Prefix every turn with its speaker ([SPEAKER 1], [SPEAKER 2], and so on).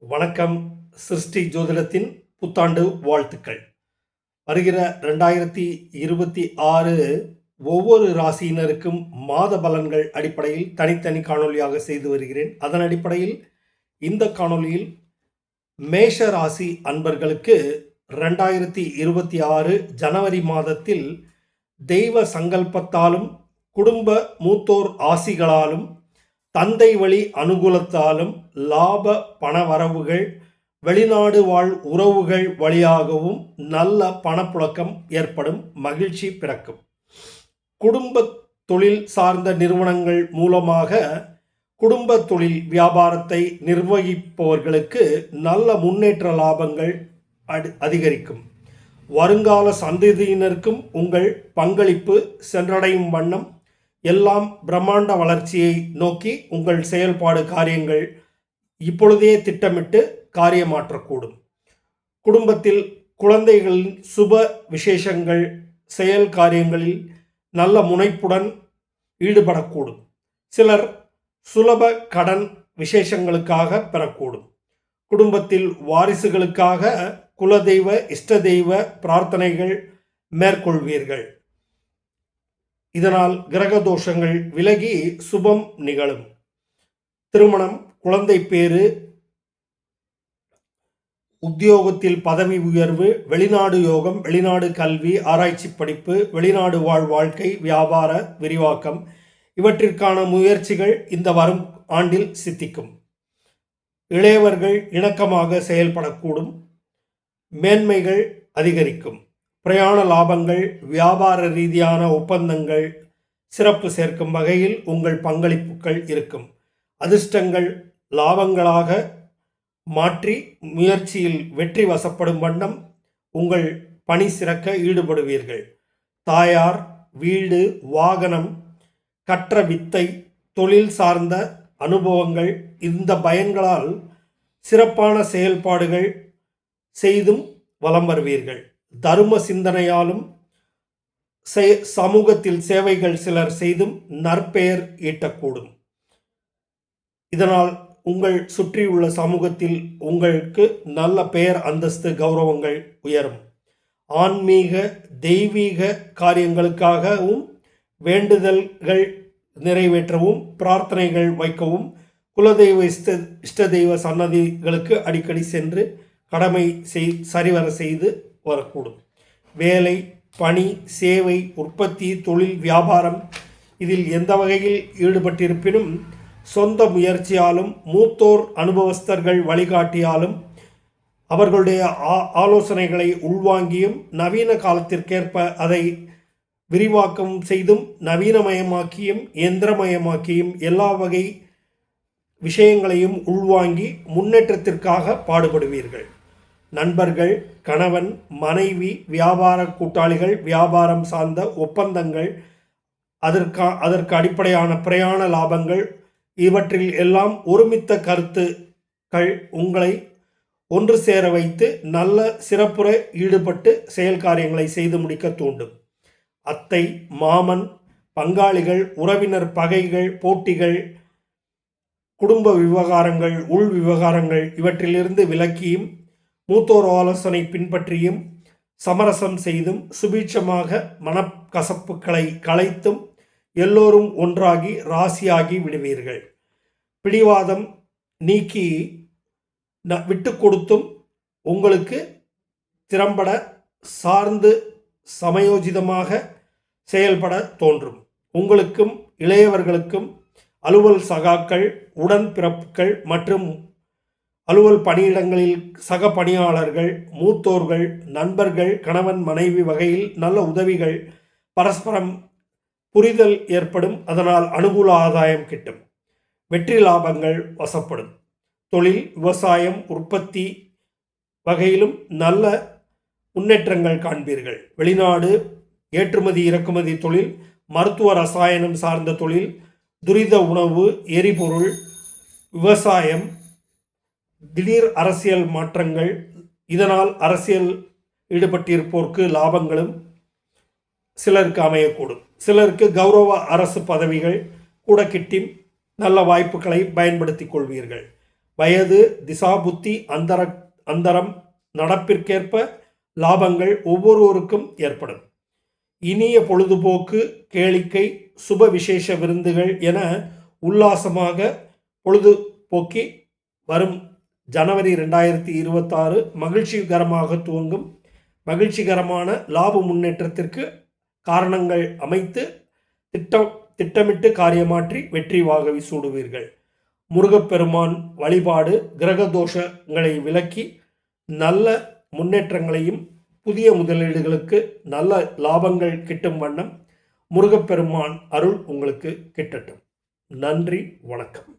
[SPEAKER 1] வணக்கம். சிருஷ்டி ஜோதிடத்தின் புத்தாண்டு வாழ்த்துக்கள். வருகிற 2026 ஒவ்வொரு ராசியினருக்கும் மாத பலன்கள் அடிப்படையில் தனித்தனி காணொலியாக செய்து வருகிறேன். அதன் அடிப்படையில் இந்த காணொலியில் மேஷ ராசி அன்பர்களுக்கு 2026 ஜனவரி மாதத்தில் தெய்வ சங்கல்பத்தாலும் குடும்ப மூத்தோர் ஆசிகளாலும் தந்தை வழி அனுகூலத்தாலும் லாப பணவரவுகள், வெளிநாடு வாழ் உறவுகள் வழியாகவும் நல்ல பணப்புழக்கம் ஏற்படும், மகிழ்ச்சி பிறக்கும். குடும்ப தொழில் சார்ந்த நிறுவனங்கள் மூலமாக குடும்ப தொழில் வியாபாரத்தை நிர்வகிப்பவர்களுக்கு நல்ல முன்னேற்ற லாபங்கள் அதிகரிக்கும். வருங்கால சந்ததியினருக்கும் உங்கள் பங்களிப்பு சென்றடையும் வண்ணம் எல்லாம் பிரம்மாண்ட வளர்ச்சியை நோக்கி உங்கள் செயல்பாடு காரியங்கள் இப்பொழுதே திட்டமிட்டு காரியமாற்றக்கூடும். குடும்பத்தில் குழந்தைகளின் சுப விசேஷங்கள் செயல் காரியங்களில் நல்ல முனைப்புடன் ஈடுபடக்கூடும். சிலர் சுலப கடன் விசேஷங்களுக்காக பெறக்கூடும். குடும்பத்தில் வாரிசுகளுக்காக குலதெய்வ இஷ்ட தெய்வ பிரார்த்தனைகள் மேற்கொள்வீர்கள். இதனால் கிரக தோஷங்கள் விலகி சுபம் நிகழும். திருமணம், குழந்தை பேறு, உத்தியோகத்தில் பதவி உயர்வு, வெளிநாடு யோகம், வெளிநாடு கல்வி, ஆராய்ச்சி படிப்பு, வெளிநாடு வாழ் வாழ்க்கை, வியாபார விரிவாக்கம் இவற்றிற்கான முயற்சிகள் இந்த வரும் ஆண்டில் சித்திக்கும். இளையவர்கள் இணக்கமாக செயல்படக்கூடும். மேன்மைகள் அதிகரிக்கும். பிரயாண லாபங்கள், வியாபார ரீதியான ஒப்பந்தங்கள் சிறப்பு சேர்க்கும் வகையில் உங்கள் பங்களிப்புகள் இருக்கும். அதிர்ஷ்டங்கள் லாபங்களாக மாற்றி முயற்சியில் வெற்றி வசப்படும் வண்ணம் உங்கள் பணி சிறக்க ஈடுபடுவீர்கள். தாயார், வீடு, வாகனம், கற்ற வித்தை, தொழில் சார்ந்த அனுபவங்கள் இந்த பயன்களால் சிறப்பான செயல்பாடுகள் செய்தும் வலம் வருவீர்கள். தர்ம சிந்தனையாலும் சமூகத்தில் சேவைகள் சிலர் செய்தும் நற்பெயர் ஈட்டக்கூடும். இதனால் உங்கள் சுற்றியுள்ள சமூகத்தில் உங்களுக்கு நல்ல பெயர், அந்தஸ்து, கௌரவங்கள் உயரும். ஆன்மீக தெய்வீக காரியங்களுக்காகவும் வேண்டுதல்கள் நிறைவேற்றவும் பிரார்த்தனைகள் வைக்கவும் குலதெய்வ இஷ்ட தெய்வ சன்னதிகளுக்கு அடிக்கடி சென்று கடமை சரிவர செய்து வரக்கூடும். வேலை, பணி, சேவை, உற்பத்தி, தொழில், வியாபாரம் இதில் எந்த வகையில் ஈடுபட்டிருப்பினும் சொந்த முயற்சியாலும் மூத்தோர் அனுபவஸ்தர்கள் வழிகாட்டியாலும் அவர்களுடைய ஆலோசனைகளை உள்வாங்கியும் நவீன காலத்திற்கேற்ப அதை விரிவாக்கம் செய்தும் நவீனமயமாக்கியும் இயந்திரமயமாக்கியும் எல்லா வகை விஷயங்களையும் உள்வாங்கி முன்னேற்றத்திற்காக பாடுபடுவீர்கள். நண்பர்கள், கணவன், மனைவி, வியாபார கூட்டாளிகள், வியாபாரம் சார்ந்த ஒப்பந்தங்கள், அதற்கு அடிப்படையான பிரயாண லாபங்கள் இவற்றில் எல்லாம் ஒருமித்த கருத்துக்கள் உங்களை ஒன்று சேர வைத்து நல்ல சிறப்புற ஈடுபட்டு செயல் காரியங்களை செய்து முடிக்க தூண்டும். அத்தை, மாமன், பங்காளிகள், உறவினர் பகைகள், போட்டிகள், குடும்ப விவகாரங்கள், உள் விவகாரங்கள் இவற்றிலிருந்து விலக்கியும் மூத்தோர் ஆலோசனை பின்பற்றியும் சமரசம் செய்தும் சுபீட்சமாக மனக்கசப்புகளை களைத்தும் எல்லோரும் ஒன்றாகி ராசியாகி விடுவீர்கள். பிடிவாதம் நீக்கி விட்டு கொடுத்தும் உங்களுக்கு திறம்பட சார்ந்து சமயோஜிதமாக செயல்பட தோன்றும். உங்களுக்கும் இளையவர்களுக்கும் அலுவல் சகாக்கள், உடன்பிறப்புகள் மற்றும் அலுவல் பணியிடங்களில் சக பணியாளர்கள், மூத்தோர்கள், நண்பர்கள், கணவன் மனைவி வகையில் நல்ல உதவிகள், பரஸ்பரம் புரிதல் ஏற்படும். அதனால் அனுகூல ஆதாயம் கிட்டும். வெற்றி லாபங்கள் வசப்படும். தொழில், விவசாயம், உற்பத்தி வகையிலும் நல்ல முன்னேற்றங்கள் காண்பீர்கள். வெளிநாடு ஏற்றுமதி இறக்குமதி தொழில், மருத்துவ ரசாயனம் சார்ந்த தொழில், துரித உணவு, எரிபொருள், விவசாயம், திடீர் அரசியல் மாற்றங்கள் இதனால் அரசியல் ஈடுபட்டிருப்போருக்கு லாபங்களும் சிலருக்கு அமையக்கூடும். சிலருக்கு கௌரவ அரசு பதவிகள் கூட கிட்டி நல்ல வாய்ப்புகளை பயன்படுத்தி கொள்வீர்கள். வயது, திசாபுத்தி, அந்தரம், நடப்பிற்கேற்ப லாபங்கள் ஒவ்வொருவருக்கும் ஏற்படும். இனிய பொழுதுபோக்கு, கேளிக்கை, சுப விசேஷ விருந்துகள் என உல்லாசமாக பொழுதுபோக்கி வரும் ஜனவரி 2026 மகிழ்ச்சிகரமாக துவங்கும். மகிழ்ச்சிகரமான லாப முன்னேற்றத்திற்கு காரணங்கள் அமைத்து திட்டமிட்டு காரியமாற்றி வெற்றி வாகை சூடுவீர்கள். முருகப்பெருமான் வழிபாடு கிரக தோஷங்களை விலக்கி நல்ல முன்னேற்றங்களையும் புதிய முதலீடுகளுக்கு நல்ல லாபங்கள் கிட்டும் வண்ணம் முருகப்பெருமான் அருள் உங்களுக்கு கிட்டட்டும். நன்றி, வணக்கம்.